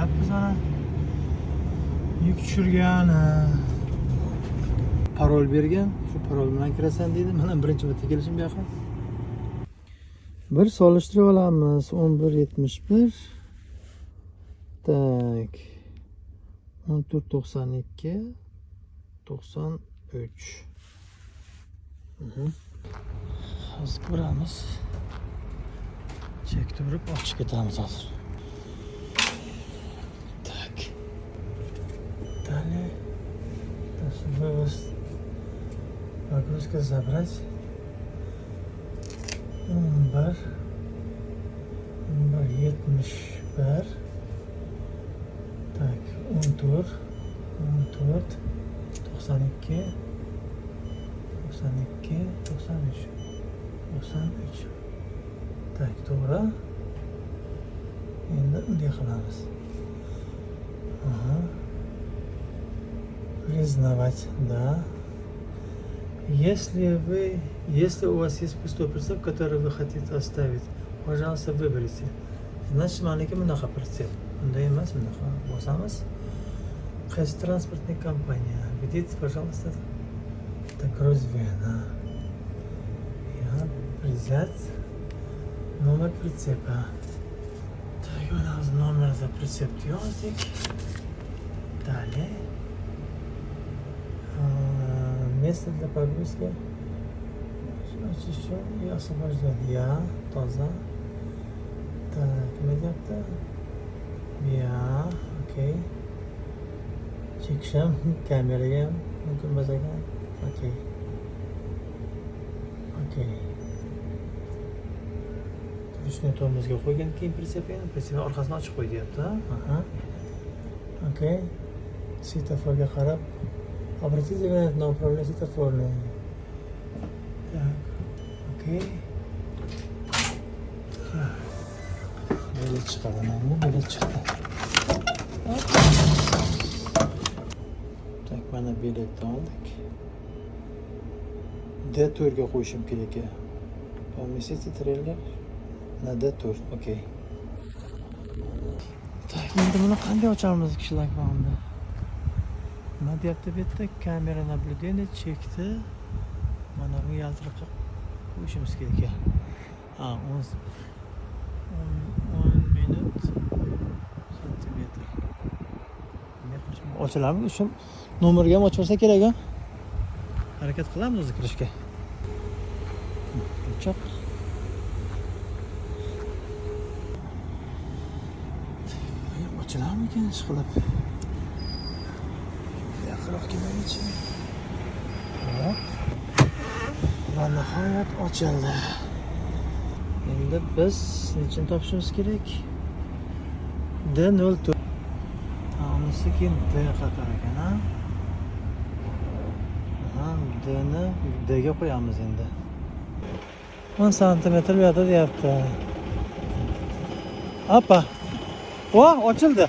deyapmiz ana. Yuk tushirgan. Parol bergan. Shu parol bilan kirasan deydi. Mana birinchi marta kelishim bu yoqqa. Bir solishtirib olamiz. 11.71. Tak. 14.92. 93. Hozir ko'ramiz. Chekni urib ochib ketamiz hozir. Tak. Далее. Должен вывоз. Нагрузка забрать. 11.71. Так, 14. 92. 92, 93. 93. Так, to'g'ri. Endi bunday qilamiz. Признавать, да. Если у вас есть пустой прицеп, который вы хотите оставить, пожалуйста, выберите. Значит, маленький бунаqa прицеп. Bunday emas, bunaqa bosamiz. Qaysi transportная компания? Видите, пожалуйста. Это Грозвена. Взять номер прицепа. Так, у нас номер за прицеп ёздик. Далее. Место для погрузки. Очищение и освобождение. Таза. Так, медиатор. Окей. Чекшам камераga mumkin bo'lsa ekan. Okey. Okey. Turishni tormozga qo'ygan keyin pritsepni orqasini ochib qo'y deyapti. Okey. Svetoforga qarab. Обратите внимание на управление светофорное. Так. Окей. Bilet chiqadi, mana bilet chiqdi. Tak, mana biletni oldik. D4 ga qo'yishim kerak ekan. Поместите трейлер на D4. Okey. Tak, endi buni qanday ochamiz kishilar bunda? Nima deyapti bu yerda? Kamera naблюдение chekdi. Mana bu yaltiroqqa qo'yishimiz kerak ekan. 10 minut santimetr. Ochilamizmi? Shu nomerga ham ochib olsa kerak-a? Harakat qilamiz o'zi kirishga. Choq. Ochilammikan ishqilib? Yaqinroq kelmaychi? Hop. Va nihoyat ochildi. Endi biz nechini topishimiz kerak? D04. Unisi keyin D qator ekan-a? D'ni D'ga qo'yamiz endi. 10 santimetr bu yerda deyapti. Oppa. O, ochildi.